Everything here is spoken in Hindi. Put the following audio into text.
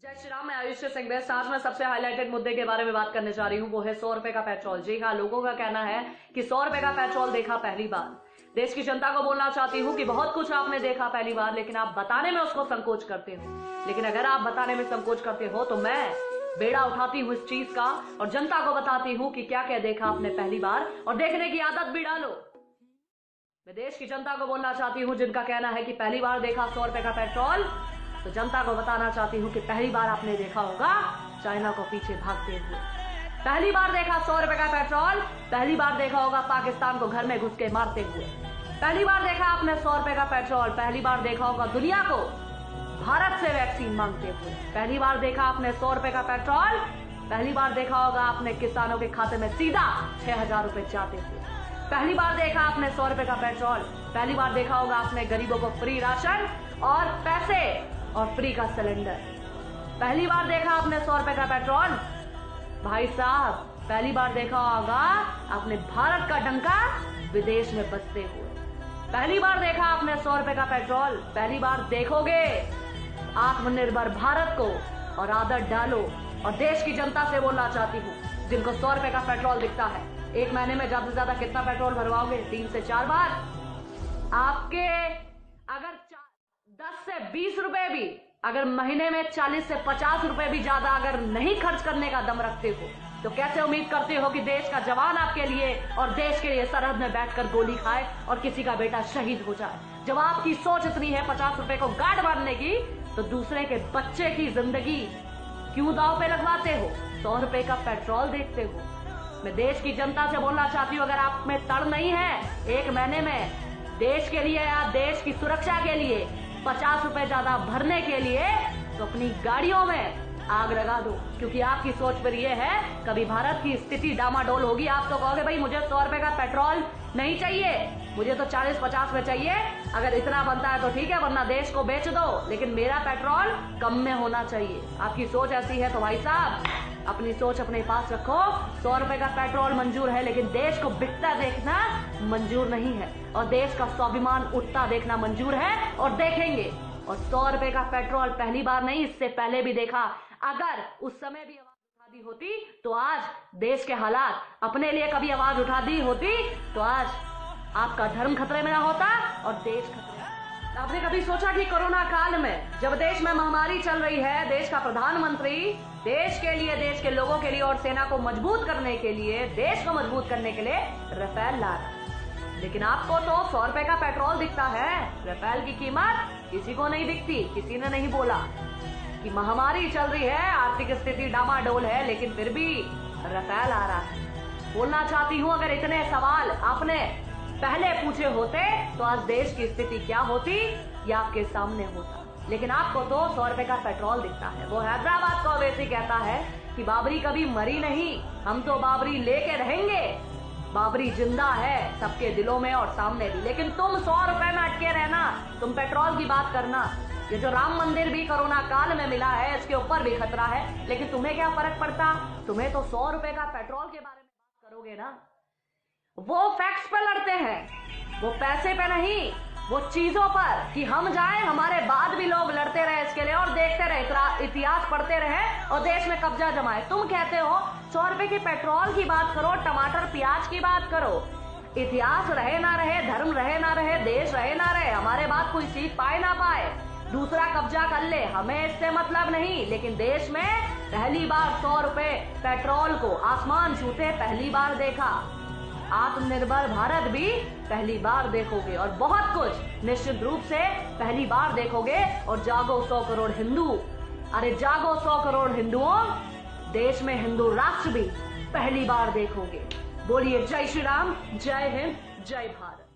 जय श्री राम। मैं आयुष सिंह आज मैं सबसे हाईलाइटेड मुद्दे के बारे में बात करने जा रही हूँ। वो है 100 रुपए का पेट्रोल। जी हाँ, लोगों का कहना है कि 100 रुपए का पेट्रोल देखा पहली बार। देश की जनता को बोलना चाहती हूँ कि बहुत कुछ आपने देखा पहली बार, लेकिन आप बताने में उसको संकोच करते हो। लेकिन अगर आप बताने में संकोच करते हो तो मैं बेड़ा उठाती हूँ इस चीज का और जनता को बताती हूँ कि क्या क्या देखा आपने पहली बार, और देखने की आदत भी डालो। मैं देश की जनता को बोलना चाहती हूँ जिनका कहना है कि पहली बार देखा 100 रुपए का पेट्रोल, तो जनता को बताना चाहती हूँ कि पहली बार आपने देखा होगा चाइना को पीछे भागते हुए। पहली बार देखा 100 रुपए का पेट्रोल, पहली बार देखा होगा पाकिस्तान को घर में घुस के मारते हुए। पहली बार देखा आपने 100 रुपए का पेट्रोल, पहली बार देखा होगा दुनिया को भारत से वैक्सीन मांगते हुए। पहली बार देखा आपने 100 रुपए का पेट्रोल, पहली बार देखा होगा आपने किसानों के खाते में सीधा 6,000 रुपए जाते हुए। पहली बार देखा आपने 100 रुपए का पेट्रोल, पहली बार देखा होगा आपने गरीबों को फ्री राशन और पैसे और फ्री का सिलेंडर। पहली बार देखा आपने 100 रुपए का पेट्रोल। भाई साहब, पहली बार देखा होगा आपने भारत का डंका विदेश में बजते हुए। पहली बार देखा आपने 100 रुपए का पेट्रोल, पहली बार देखोगे आत्मनिर्भर भारत को और आदत डालो। और देश की जनता से बोलना चाहती हूँ जिनको 100 रुपए का पेट्रोल दिखता है, एक महीने में ज्यादा से ज्यादा कितना पेट्रोल भरवाओगे? 3 से 4 बार। आपके अगर 10 से 20 रुपए भी, अगर महीने में 40 से 50 रुपए भी ज्यादा अगर नहीं खर्च करने का दम रखते हो, तो कैसे उम्मीद करते हो कि देश का जवान आपके लिए और देश के लिए सरहद में बैठकर गोली खाए और किसी का बेटा शहीद हो जाए? जब आपकी सोच इतनी है 50 रुपए को गार्ड बांधने की, तो दूसरे के बच्चे की जिंदगी क्यों दांव पे लगवाते हो? 100 रुपए का पेट्रोल देखते हो। मैं देश की जनता से बोलना चाहती हूँ, अगर आप में तड़ नहीं है एक महीने में देश के लिए या देश की सुरक्षा के लिए 50 रुपए ज्यादा भरने के लिए, तो अपनी गाड़ियों में आग लगा दो। क्योंकि आपकी सोच पर यह है कभी भारत की स्थिति डामाडोल होगी, आप तो कहोगे भाई मुझे 100 रुपए का पेट्रोल नहीं चाहिए, मुझे तो 40-50 में चाहिए। अगर इतना बनता है तो ठीक है, वरना देश को बेच दो, लेकिन मेरा पेट्रोल कम में होना चाहिए। आपकी सोच ऐसी है तो भाई साहब अपनी सोच अपने पास रखो। 100 रुपए का पेट्रोल मंजूर है, लेकिन देश को बिकता देखना मंजूर नहीं है, और देश का स्वाभिमान उठता देखना मंजूर है और देखेंगे। और 100 रुपए का पेट्रोल पहली बार नहीं, इससे पहले भी देखा। अगर उस समय भी आवाज उठा दी होती तो आज देश के हालात, अपने लिए कभी आवाज उठा दी होती तो आज आपका धर्म खतरे में ना होता और देश खतरे में। आपने कभी सोचा कि कोरोना काल में जब देश में महामारी चल रही है, देश का प्रधानमंत्री देश के लिए, देश के लोगों के लिए और सेना को मजबूत करने के लिए, देश को मजबूत करने के लिए राफेल ला रहा है, लेकिन आपको तो 100 रुपए का पेट्रोल दिखता है, राफेल की कीमत किसी को नहीं दिखती। किसी ने नहीं बोला कि महामारी चल रही है, आर्थिक स्थिति डामाडोल है, लेकिन फिर भी राफेल आ रहा है। बोलना चाहती हूँ, अगर इतने सवाल आपने पहले पूछे होते तो आज देश की स्थिति क्या होती या आपके सामने होता। लेकिन आपको तो 100 रुपए का पेट्रोल दिखता है। वो हैदराबाद को वैसे कहता है कि बाबरी कभी मरी नहीं, हम तो बाबरी लेके रहेंगे। बाबरी जिंदा है सबके दिलों में और सामने भी। लेकिन तुम 100 रुपए में अटके रहना, तुम पेट्रोल की बात करना। ये जो राम मंदिर भी कोरोना काल में मिला है, इसके ऊपर भी खतरा है, लेकिन तुम्हें क्या फर्क पड़ता? तुम्हें तो 100 रुपए का पेट्रोल के बारे में बात करोगे ना। वो फैक्ट्स पे लड़ते हैं, वो पैसे पे नहीं, वो चीजों पर कि हम जाएं, हमारे बाद भी लोग लड़ते रहे इसके लिए और देखते रहे, इतिहास पढ़ते रहे और देश में कब्जा जमाए। तुम कहते हो 100 रुपए के पेट्रोल की बात करो, टमाटर प्याज की बात करो। इतिहास रहे ना रहे, धर्म रहे ना रहे, देश रहे ना रहे, हमारे बाद कोई सीट पाए ना पाए, दूसरा कब्जा कर ले, हमें इससे मतलब नहीं। लेकिन देश में पहली बार 100 रुपए पेट्रोल को आसमान छूते पहली बार देखा। आत्मनिर्भर भारत भी पहली बार देखोगे और बहुत कुछ निश्चित रूप से पहली बार देखोगे। और जागो 100 करोड़ हिंदू, अरे जागो 100 करोड़ हिंदुओं, देश में हिंदू राष्ट्र भी पहली बार देखोगे। बोलिए जय श्री राम, जय हिंद, जय भारत।